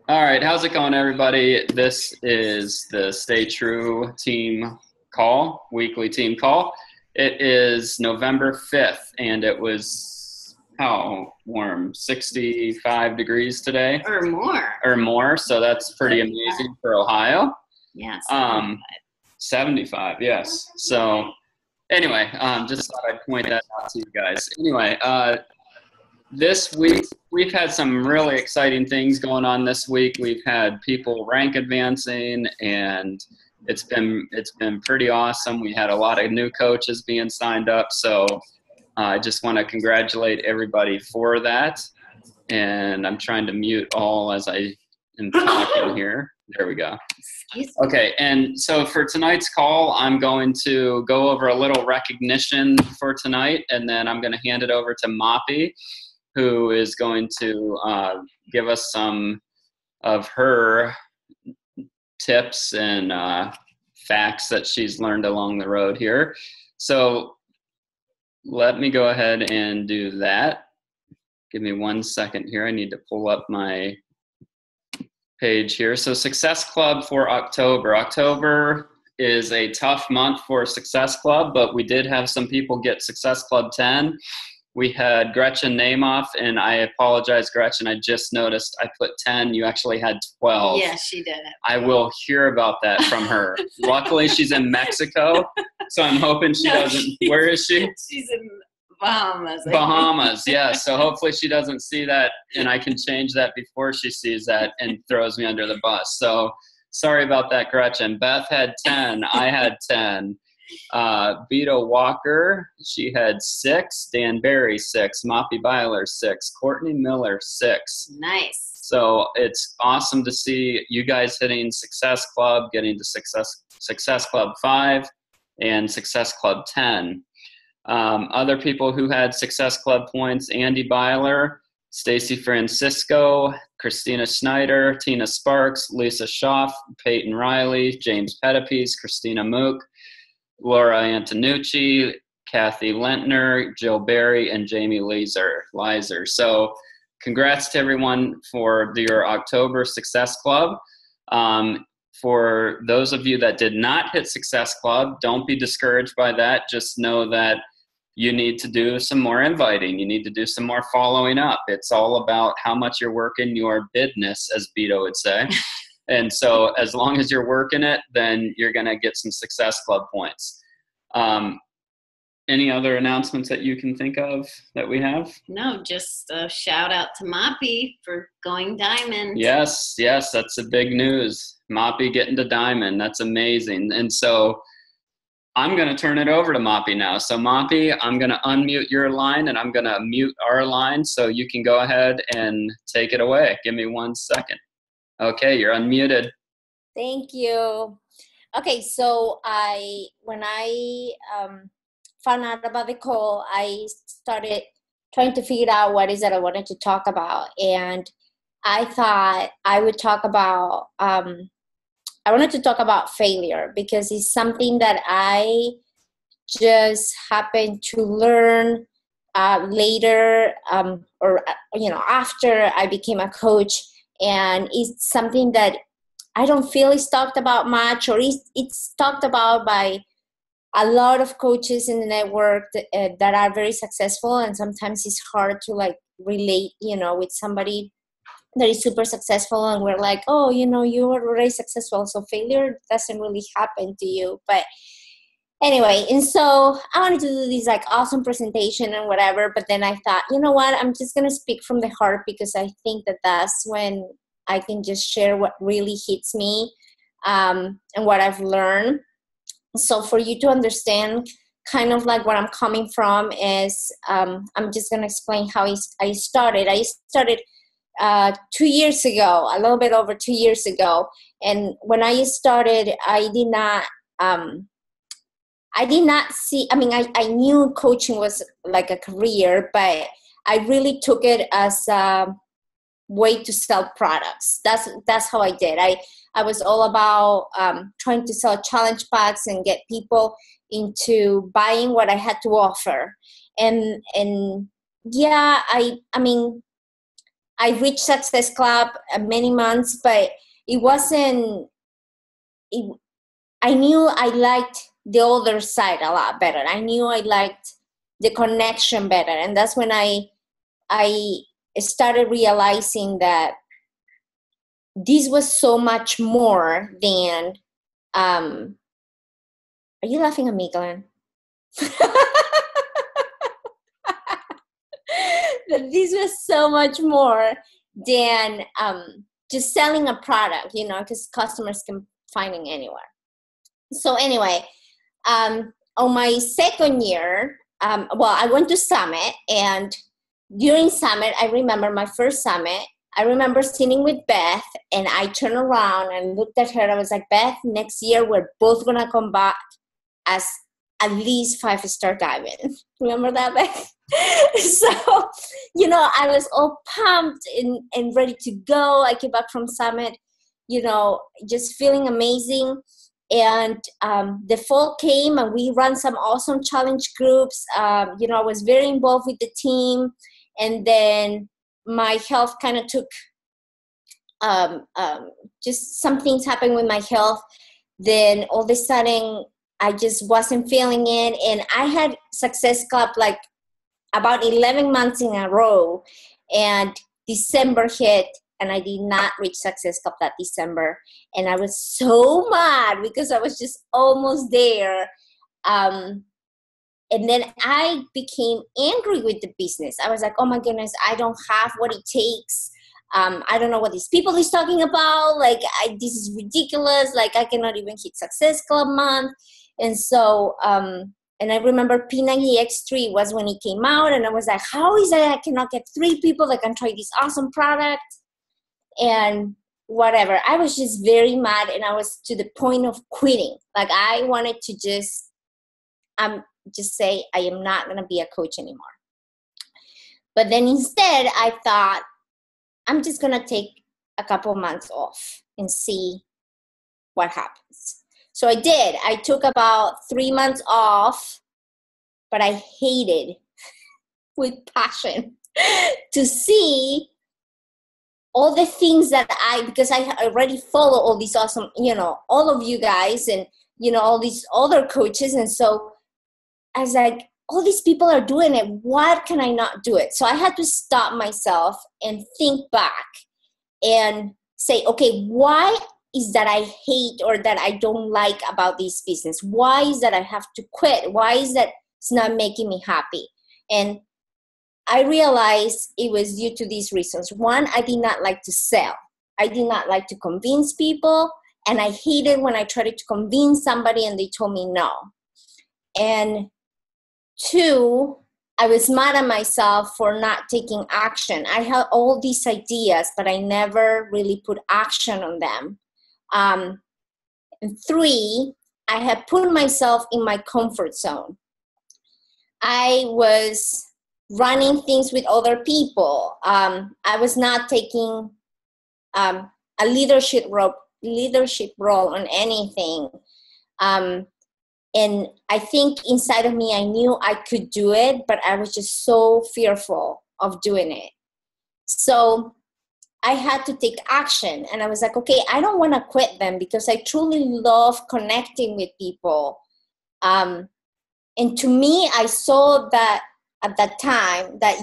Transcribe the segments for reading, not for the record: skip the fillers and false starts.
All right, how's it going, everybody? This is the Stay True team call, weekly team call. It is November 5th, and it was how warm? 65 degrees today Or more. or more, so that's pretty 75. amazing for Ohio. Yeah, 75. 75, yes. So, anyway, just thought I'd point that out to you guys. Anyway, this week we've had some really exciting things going on this week. We've had people rank advancing, and it's been pretty awesome. We had a lot of new coaches being signed up, so I just want to congratulate everybody for that. And I'm trying to mute all as I am talking here. There we go. Excuse me. Okay, and so for tonight's call, I'm going to go over a little recognition for tonight, and then I'm going to hand it over to Mapi, who is going to give us some of her tips and facts that she's learned along the road here. So let me go ahead and do that. Give me 1 second here. I need to pull up my page here. So Success Club for October. October is a tough month for Success Club, but we did have some people get Success Club 10. We had Gretchen Namoff, and I apologize, Gretchen. I just noticed I put 10. You actually had 12. Yeah, she did it. I will hear about that from her. Luckily, she's in Mexico, so I'm hoping she doesn't. Where is she? She's in Bahamas. Bahamas, yeah. So hopefully she doesn't see that, and I can change that before she sees that and throws me under the bus. So sorry about that, Gretchen. Beth had 10. I had 10. Vito Walker, she had 6. Dan Barry, 6. Mapi Byler, 6. Courtney Miller, 6. Nice. So it's awesome to see you guys hitting Success Club, getting to Success Club 5 and Success Club 10. Other people who had Success Club points: Andy Byler, Stacy Francisco, Christina Schneider, Tina Sparks, Lisa Schaff, Peyton Riley, James Pettipies, Christina Mook, Laura Antonucci, Kathy Lentner, Jill Berry, and Jamie Lizer. So congrats to everyone for your October Success Club. For those of you that did not hit Success Club, don't be discouraged by that. Just know that you need to do some more inviting. You need to do some more following up. It's all about how much you're working your business, as Beto would say. And so as long as you're working it, then you're going to get some Success Club points. Any other announcements that you can think of that we have? No, just a shout out to Mapi for going diamond. Yes, that's a big news. Mapi getting to diamond. That's amazing. And so I'm going to turn it over to Mapi now. So Mapi, I'm going to unmute your line, and I'm going to mute our line, so you can go ahead and take it away. Give me 1 second. Okay, you're unmuted. Thank you. Okay, so when I found out about the call, I started trying to figure out what is that I wanted to talk about. And I thought I would talk about, I wanted to talk about failure, because it's something that I just happened to learn later, or after I became a coach. And it's something that I don't feel is talked about much, or it's talked about by a lot of coaches in the network that are very successful. And sometimes it's hard to relate, with somebody that is super successful, and we're like, oh, you were already successful, so failure doesn't really happen to you. But anyway, and so I wanted to do this awesome presentation and whatever, but then I thought, you know what, I'm just going to speak from the heart, because I think that that's when I can just share what really hits me, and what I've learned. So for you to understand kind of where I'm coming from is, I'm just going to explain how I started. I started 2 years ago, a little bit over 2 years ago. And when I started, I did not see, I knew coaching was like a career, but I really took it as a way to sell products. That's how I did. I was all about trying to sell challenge packs and get people into buying what I had to offer. And yeah, I mean, I reached Success Club many months, but it wasn't, I knew I liked the other side a lot better. I knew I liked the connection better. And that's when I started realizing that this was so much more than, are you laughing at me, Glenn? That this was so much more than just selling a product, you know, because customers can find it anywhere. So anyway, on my second year, I went to Summit, and during Summit, I remember my first Summit, I remember sitting with Beth, and I turned around and looked at her. I was like, Beth, next year we're both going to come back as at least 5-star diamond. Remember that, Beth? So, you know, I was all pumped and ready to go. I came back from Summit, you know, just feeling amazing. And the fall came, and we ran some awesome challenge groups. You know, I was very involved with the team. And then my health kind of took, just some things happened with my health. Then all of a sudden, I just wasn't feeling it. And I had Success Club like about 11 months in a row. And December hit, and I did not reach Success Club that December. And I was so mad because I was just almost there. And then I became angry with the business. I was like, oh my goodness, I don't have what it takes. I don't know what these people is talking about. Like, this is ridiculous. Like, I cannot even hit Success Club month. And so, and I remember P90X3 was when it came out. And I was like, how is it I cannot get 3 people that can try this awesome product? And whatever. I was just very mad, and I was to the point of quitting. Like, I wanted to just say, I am not going to be a coach anymore. But then instead, I thought, I'm just going to take a couple months off and see what happens. So I did. I took about 3 months off, but I hated with passion to see all the things that because I already follow all these awesome, you know, all of you guys and, you know, all these other coaches. And so I was like, all these people are doing it. What can I not do it? So I had to stop myself and think back and say, okay, why is that I hate or that I don't like about this business? Why is that I have to quit? Why is that it's not making me happy? And I realized it was due to these reasons. One, I did not like to sell. I did not like to convince people. And I hated when I tried to convince somebody and they told me no. And 2, I was mad at myself for not taking action. I had all these ideas, but I never really put action on them. And 3, I had put myself in my comfort zone. I was running things with other people. I was not taking a leadership role on anything. And I think inside of me, I knew I could do it, but I was just so fearful of doing it. So I had to take action. And I was like, okay, I don't want to quit them because I truly love connecting with people. And to me, I saw that at that time, that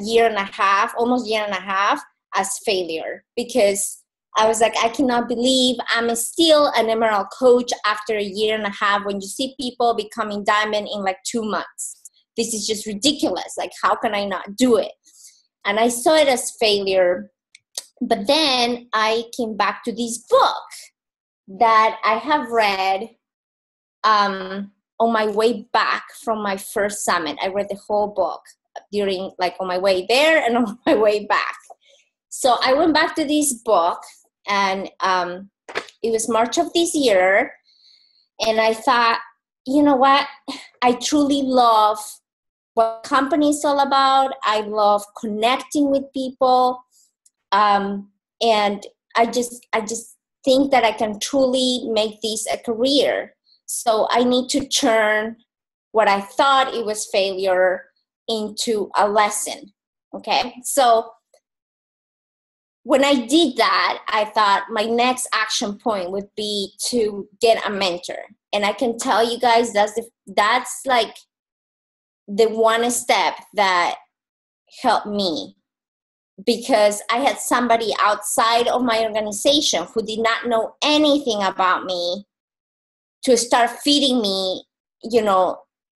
almost year and a half, as failure, because I was like, I cannot believe I'm still an Emerald coach after a year and a half when you see people becoming diamond in like 2 months. This is just ridiculous. Like, how can I not do it? And I saw it as failure. But then I came back to this book that I have read on my way back from my first summit. I read the whole book during, like, on my way there and on my way back. So I went back to this book, and it was March of this year. And I thought, you know what? I truly love what company is all about. I love connecting with people. And I just think that I can truly make this a career. So I need to turn what I thought it was failure into a lesson. Okay. So when I did that, I thought my next action point would be to get a mentor. And I can tell you guys that's like the one step that helped me, because I had somebody outside of my organization who did not know anything about me to start feeding me,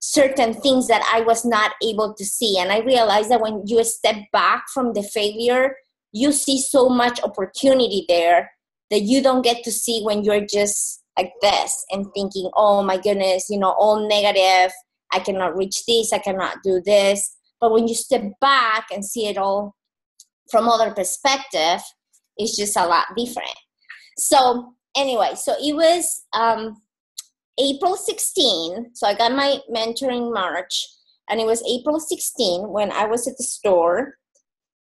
certain things that I was not able to see. And I realized that when you step back from the failure, you see so much opportunity there that you don't get to see when you're just like this and thinking, oh my goodness, all negative. I cannot reach this. I cannot do this. But when you step back and see it all from other perspective, it's just a lot different. So anyway, so it was April 16. So I got my mentor in March, and it was April 16 when I was at the store,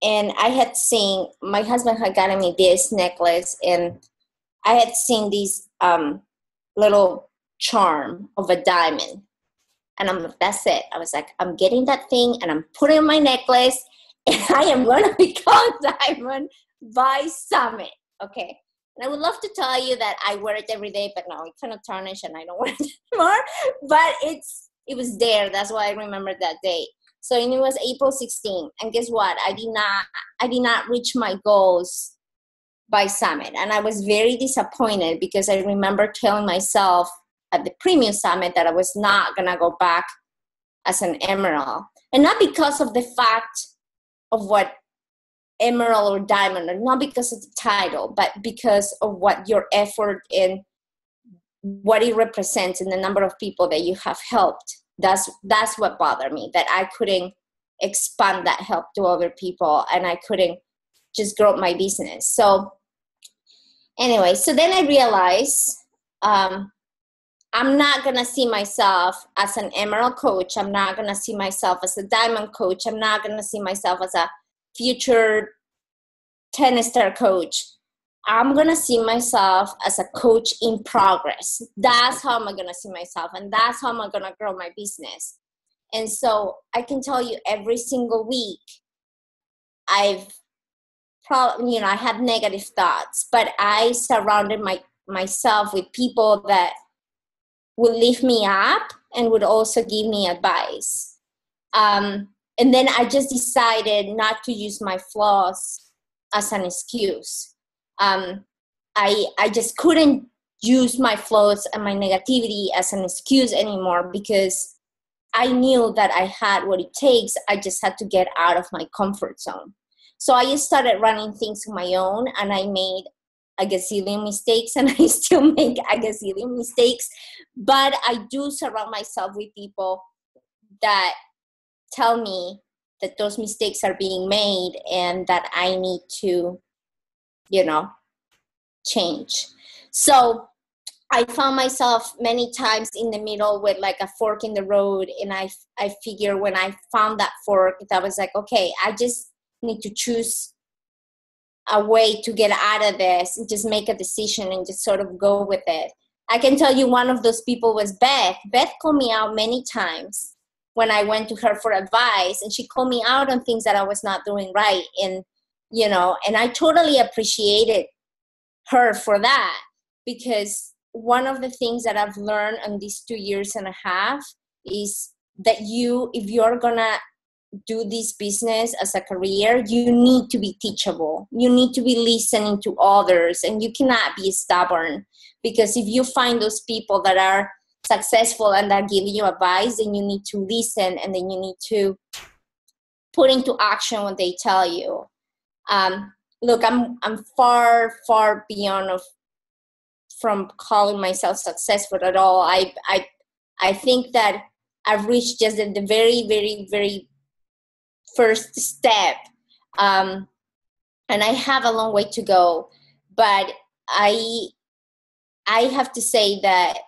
and I had seen, my husband had gotten me this necklace, and I had seen this little charm of a diamond. And that's it. I was like, I'm getting that thing and I'm putting it in my necklace, and I am going to become diamond by Summit. Okay. And I would love to tell you that I wear it every day, but no, it kind of tarnished and I don't wear it anymore. But it was there. That's why I remember that day. So and it was April 16. And guess what? I did not reach my goals by Summit. And I was very disappointed, because I remember telling myself at the Premium Summit that I was not going to go back as an Emerald. And not because of the fact of what Emerald or Diamond, or not because of the title, but because of what your effort and what it represents and the number of people that you have helped. That's what bothered me, that I couldn't expand that help to other people, and I couldn't just grow my business. So anyway, so then I realized I'm not going to see myself as an Emerald coach. I'm not going to see myself as a Diamond coach. I'm not going to see myself as a future 10-star coach. I'm going to see myself as a coach in progress. That's how I'm going to see myself, and that's how I'm going to grow my business. And so I can tell you, every single week, I had negative thoughts, but I surrounded myself with people that would lift me up and would also give me advice. And then I just decided not to use my flaws as an excuse. I just couldn't use my flaws and my negativity as an excuse anymore, because I knew that I had what it takes. I just had to get out of my comfort zone. So I just started running things on my own, and I made a gazillion mistakes, and I still make a gazillion mistakes. But I do surround myself with people that tell me that those mistakes are being made and that I need to, change. So I found myself many times in the middle with like a fork in the road. And I figure when I found that fork, that was like, okay, I just need to choose a way to get out of this and just make a decision and just sort of go with it. I can tell you one of those people was Beth. Beth called me out many times when I went to her for advice, and she called me out on things that I was not doing right. And, and I totally appreciated her for that, because one of the things that I've learned in these 2.5 years is that if you're gonna do this business as a career, you need to be teachable. You need to be listening to others, and you cannot be stubborn, because if you find those people that are successful and that give you advice, then you need to listen, and then you need to put into action what they tell you. Look, I'm far, far beyond from calling myself successful at all. I think that I've reached just the very, very, very first step, and I have a long way to go. But I have to say that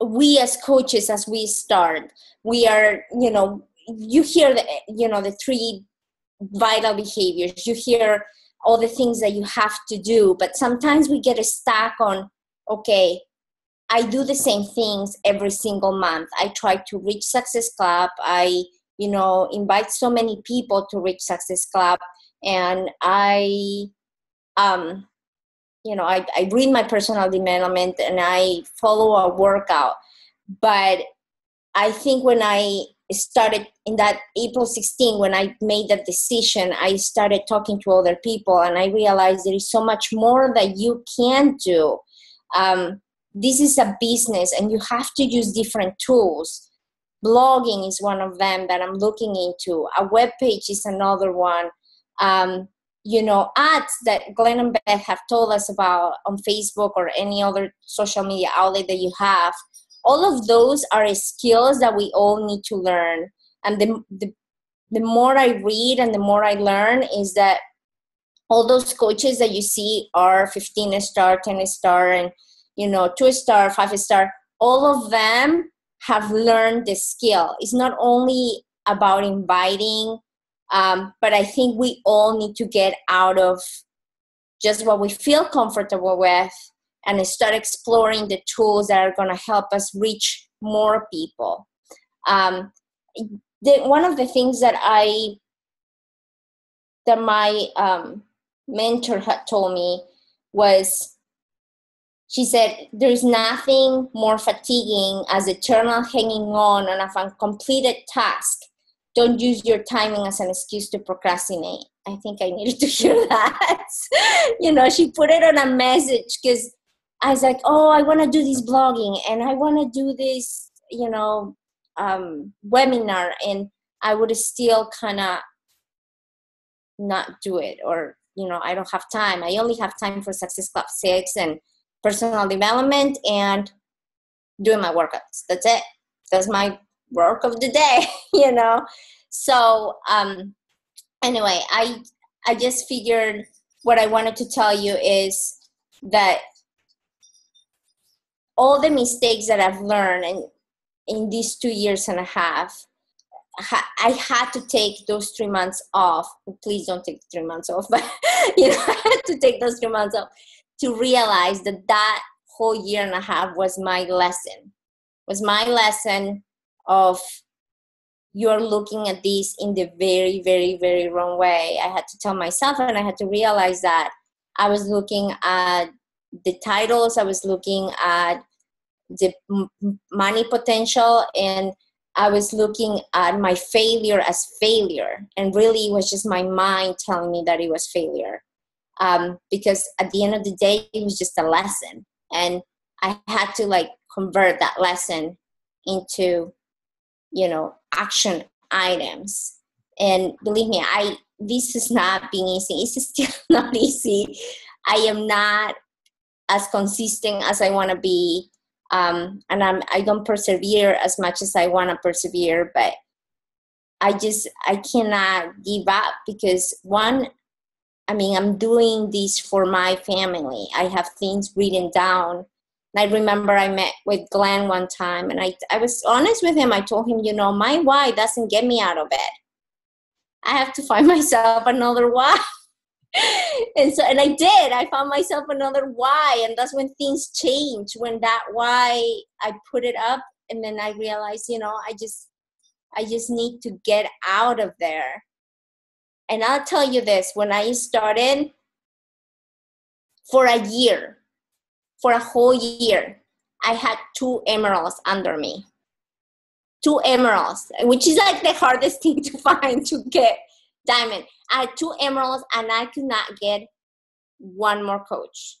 we as coaches, as we start, we are, you hear the 3 vital behaviors. You hear all the things that you have to do, but sometimes we get stuck on, okay, I do the same things every single month. I try to reach Success Club. I invite so many people to reach Success Club, And I read my personal development and I follow a workout. But I think when I started in that April 16, when I made that decision, I started talking to other people and I realized there is so much more that you can do. This is a business and you have to use different tools. Blogging is one of them that I'm looking into. A web page is another one. Ads that Glenn and Beth have told us about on Facebook or any other social media outlet that you have. All of those are skills that we all need to learn. And the more I read and the more I learn is that all those coaches that you see are 15-star, 10-star, and 2-star, 5-star, all of them have learned the skill. It's not only about inviting, but I think we all need to get out of just what we feel comfortable with and start exploring the tools that are going to help us reach more people. One of the things that my mentor had told me was, she said, there's nothing more fatiguing as eternal hanging on of a completed task. Don't use your timing as an excuse to procrastinate. I think I needed to hear that. She put it on a message because I was like, oh, I want to do this blogging and I want to do this, webinar, and I would still kind of not do it, or, I don't have time. I only have time for Success Club 6 and personal development and doing my workouts. That's it. That's my work of the day, So anyway, I just figured what I wanted to tell you is that all the mistakes that I've learned in these 2.5 years, I had to take those 3 months off. Please don't take 3 months off, but I had to take those 3 months off to realize that whole 1.5 years was my lesson. Was my lesson of, you're looking at this in the very, very, very wrong way. I had to tell myself, and I had to realize that I was looking at the titles, I was looking at the money potential, and I was looking at my failure as failure. And really it was just my mind telling me that it was failure. Because at the end of the day, it was just a lesson. And I had to convert that lesson into, action items. And believe me, this is not being easy. It's still not easy. I am not as consistent as I want to be. And I don't persevere as much as I want to persevere, but I cannot give up because I'm doing this for my family. I have things written down. And I remember I met with Glenn one time and I was honest with him. I told him, my why doesn't get me out of bed. I have to find myself another why. And I did. I found myself another why. And that's when things change, when that why, I put it up and then I realized, I just need to get out of there. And I'll tell you this, when I started, for a whole year, I had 2 emeralds under me. 2 emeralds, which is the hardest thing to find to get diamond. I had 2 emeralds and I could not get one more coach.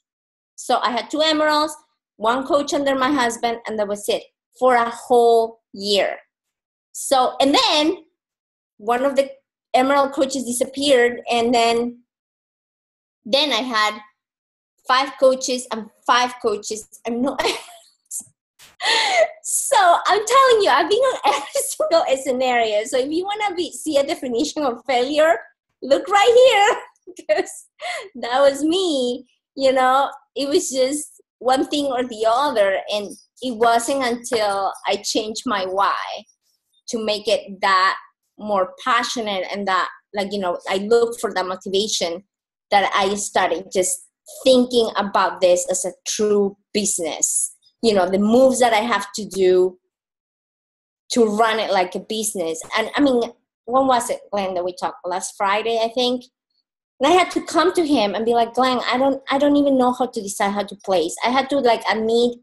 So I had 2 emeralds, 1 coach under my husband, and that was it for a whole year. So, and then one of the emerald coaches disappeared, and then I had 5 coaches and 5 coaches and no emeralds. So I'm telling you, I've been on every single scenario. So if you want to see a definition of failure, look right here, because that was me. It was just one thing or the other, and it wasn't until I changed my why to make it that more passionate and that I look for that motivation that I started just thinking about this as a true business. The moves that I have to do to run it like a business. And when was it, Glenn, that we talked? Last Friday, I think. And I had to come to him and be like, Glenn, I don't even know how to decide how to place. I had to like admit,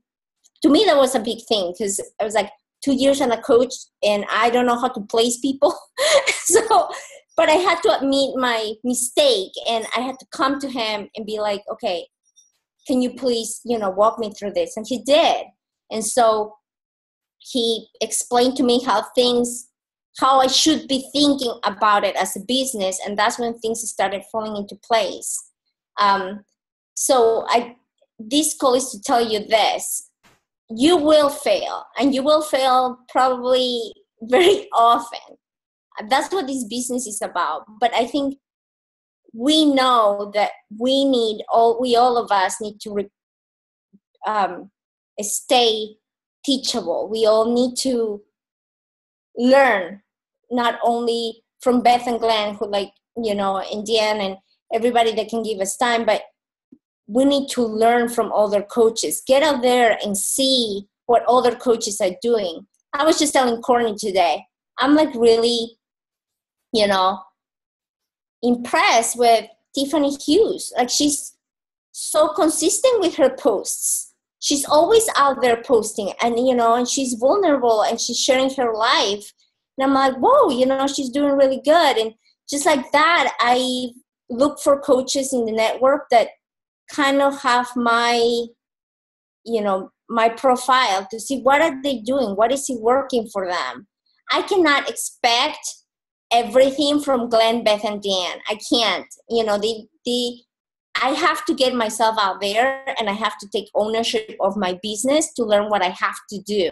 to me that was a big thing, because I was like 2 years as a coach and I don't know how to place people. So, but I had to admit my mistake, and I had to come to him and be like, okay, can you please, walk me through this? And he did. And so he explained to me how I should be thinking about it as a business. And that's when things started falling into place. So this call is to tell you this: you will fail, and you will fail probably very often. That's what this business is about. But I think we know that all of us need to stay teachable. We all need to learn, not only from Beth and Glenn, who and Diane and everybody that can give us time, but we need to learn from other coaches. Get out there and see what other coaches are doing. I was just telling Courtney today, I'm like really, impressed with Tiffany Hughes. Like, she's so consistent with her posts. She's always out there posting, and and she's vulnerable, and she's sharing her life. And I'm like, whoa, she's doing really good. And just like that, I look for coaches in the network that kind of have my profile, to see what are they doing, what is it working for them. I cannot expect everything from Glenn, Beth, and Dan. I can't. I have to get myself out there, and I have to take ownership of my business to learn what I have to do.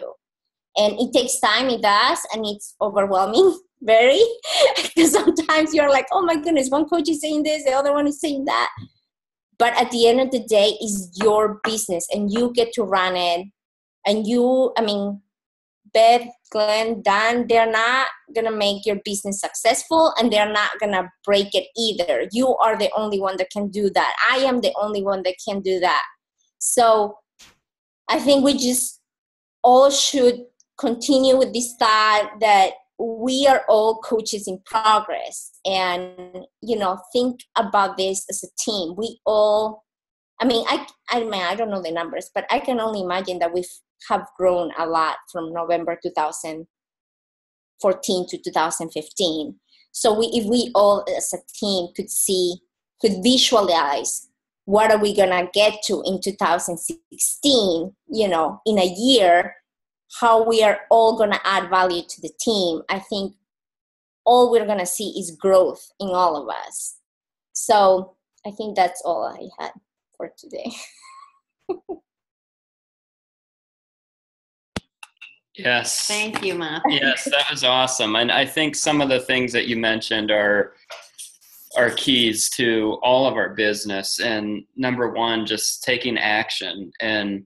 And it takes time, it does, and it's overwhelming, very, because sometimes you're like, oh my goodness, one coach is saying this, the other one is saying that. But at the end of the day, it's your business, and you get to run it. And Beth, Glenn, Dan, they're not going to make your business successful, and they're not going to break it either. You are the only one that can do that. I am the only one that can do that. So I think we just all should continue with this thought that we are all coaches in progress, and, think about this as a team. We all, I don't know the numbers, but I can only imagine that we have grown a lot from November 2014 to 2015. So if we all as a team could visualize what are we going to get to in 2016, in a year, how we are all going to add value to the team, I think all we're going to see is growth in all of us. So I think that's all I had for today. Yes. Thank you, Mapi. Yes, that was awesome. And I think some of the things that you mentioned are keys to all of our business. And number one, just taking action. And,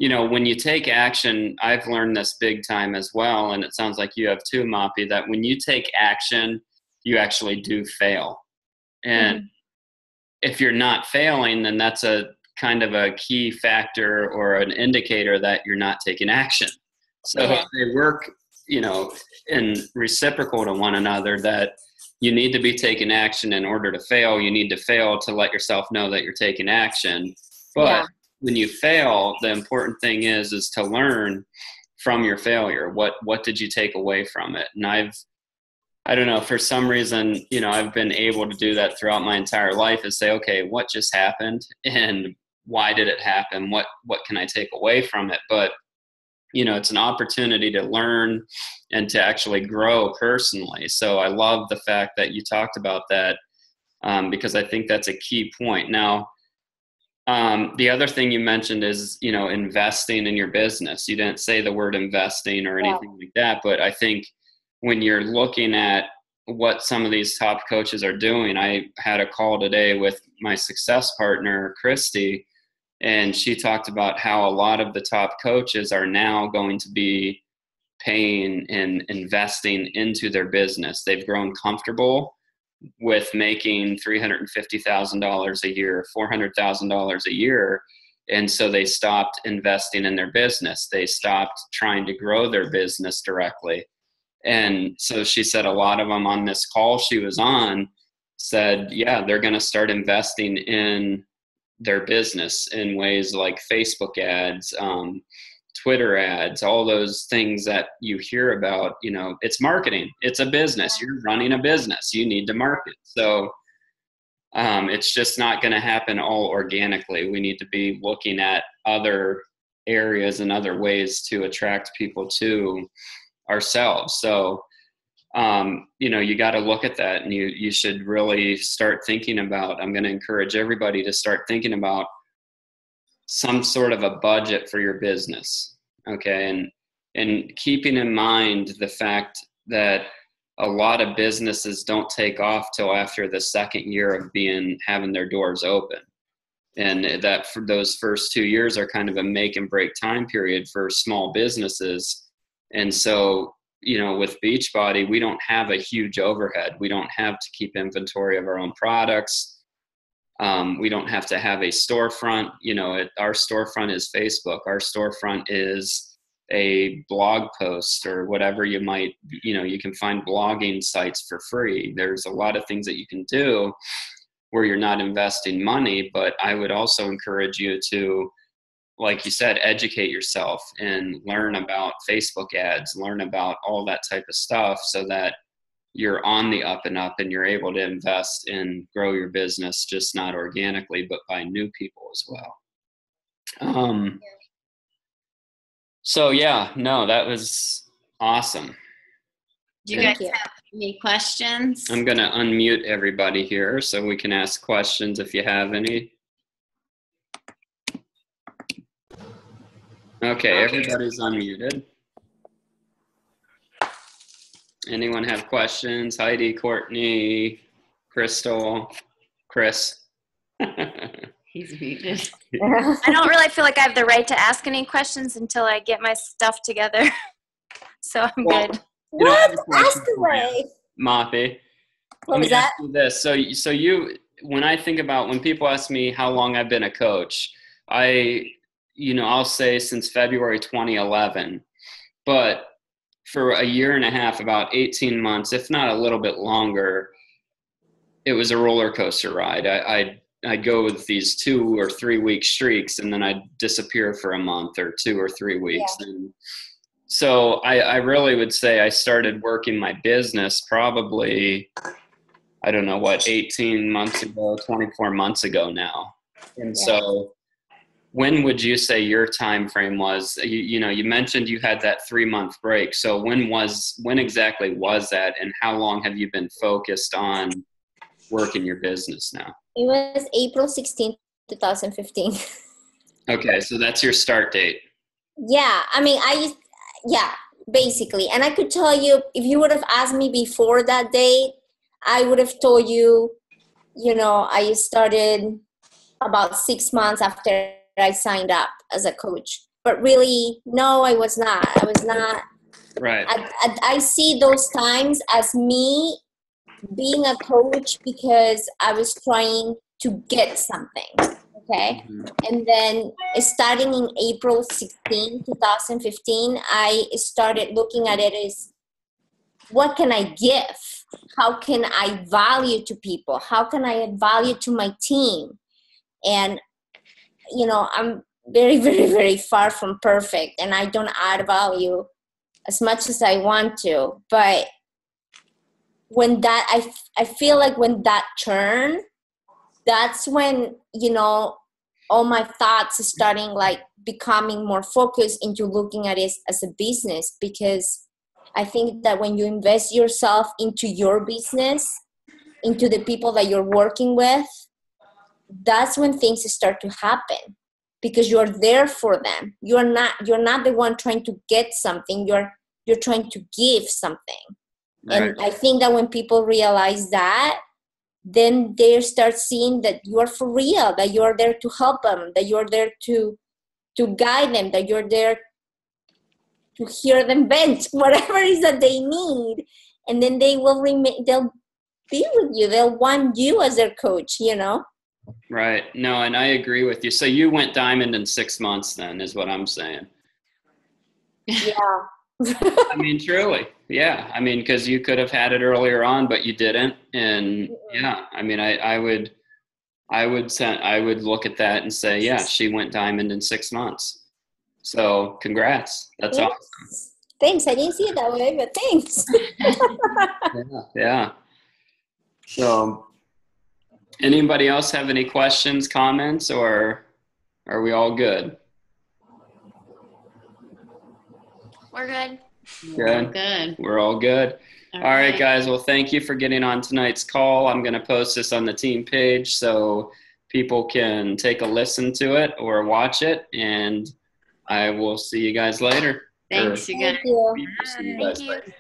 when you take action, I've learned this big time as well. And it sounds like you have too, Mapi, that when you take action, you actually do fail. And if you're not failing, then that's a kind of a key factor or an indicator that you're not taking action. So they work, in reciprocal to one another, that you need to be taking action in order to fail. You need to fail to let yourself know that you're taking action. But when you fail, the important thing is to learn from your failure. What did you take away from it? And I don't know, for some reason, I've been able to do that throughout my entire life, is say, okay, what just happened and why did it happen? What can I take away from it? But it's an opportunity to learn and to actually grow personally. So I love the fact that you talked about that, because I think that's a key point. Now, the other thing you mentioned is, investing in your business. You didn't say the word investing or anything like that, but I think when you're looking at what some of these top coaches are doing, I had a call today with my success partner, Christy, and she talked about how a lot of the top coaches are now going to be paying and investing into their business. They've grown comfortable with making $350,000 a year, $400,000 a year. And so they stopped investing in their business. They stopped trying to grow their business directly. And so she said a lot of them on this call she was on said, yeah, they're going to start investing in their business in ways like Facebook ads, Twitter ads, all those things that you hear about. You know, it's marketing. It's a business. You're running a business. You need to market. So it's just not going to happen all organically. We need to be looking at other areas and other ways to attract people to ourselves. So, you know, you got to look at that, and you should really start thinking about, I'm going to encourage everybody to start thinking about some sort of a budget for your business. Okay. And keeping in mind the fact that a lot of businesses don't take off till after the second year of having their doors open. And that for those first 2 years are kind of a make and break time period for small businesses. And so, you know, with Beachbody, we don't have a huge overhead. We don't have to keep inventory of our own products. We don't have to have a storefront. You know, our storefront is Facebook. Our storefront is a blog post or whatever you might, you know, you can find blogging sites for free. There's a lot of things that you can do where you're not investing money, but I would also encourage you to, like you said, educate yourself and learn about Facebook ads, learn about all that type of stuff so that you're on the up and up and you're able to invest and grow your business, just not organically, but by new people as well. So yeah, no, that was awesome. Do you guys have any questions? I'm going to unmute everybody here so we can ask questions if you have any. Okay, everybody's unmuted. Anyone have questions? Heidi, Courtney, Crystal, Chris? He's muted. I don't really feel like I have the right to ask any questions until I get my stuff together. So I'm good. You know, What? Ask away. Mapi. What was that? Ask you this. So you, when I think about, when people ask me how long I've been a coach, I'll say since February 2011, but for a year and a half, about 18 months, if not a little bit longer, it was a roller coaster ride. I'd go with these 2 or 3 week streaks, and then I'd disappear for a month or 2 or 3 weeks. Yeah. And so I really would say I started working my business probably, 18 months ago, 24 months ago now. And so when would you say your time frame was? You mentioned you had that 3-month break. So when exactly was that, and how long have you been focused on working your business now? It was April 16th, 2015. Okay, so that's your start date. Yeah, I mean, basically. And I could tell you, if you would have asked me before that date, I would have told you, I started about 6 months after I signed up as a coach. But really, no, I was not. Right. I see those times as me being a coach because I was trying to get something. Okay. Mm-hmm. And then starting in April 16, 2015, I started looking at it as, what can I give? How can I value to people? How can I add value to my team? And, I'm very, very, very far from perfect, and I don't add value as much as I want to. But when that, I feel like when that turn, that's when, all my thoughts starting like becoming more focused into looking at it as a business, because I think that when you invest yourself into your business, into the people that you're working with, that's when things start to happen, because you're there for them. You're not the one trying to get something. You're trying to give something. Right. And I think that when people realize that, then they start seeing that you are for real, that you're there to help them, that you're there to guide them, that you're there to hear them vent, whatever it is that they need. And then they will they'll be with you. They'll want you as their coach, Right. No, and I agree with you. So you went diamond in 6 months then, is what I'm saying. Yeah. I mean, truly, yeah. I mean, because you could have had it earlier on, but you didn't. And yeah, I mean, I would look at that and say, yeah, she went diamond in 6 months. So congrats. That's Thanks. awesome. Thanks. I didn't see it that way, but thanks. Yeah. So anybody else have any questions, comments, or are we all good? We're good. Good. Good. We're all good. All right, guys. Well, thank you for getting on tonight's call. I'm going to post this on the team page so people can take a listen to it or watch it. And I will see you guys later. Thanks, you guys. Thank you. See you Thank guys you. later.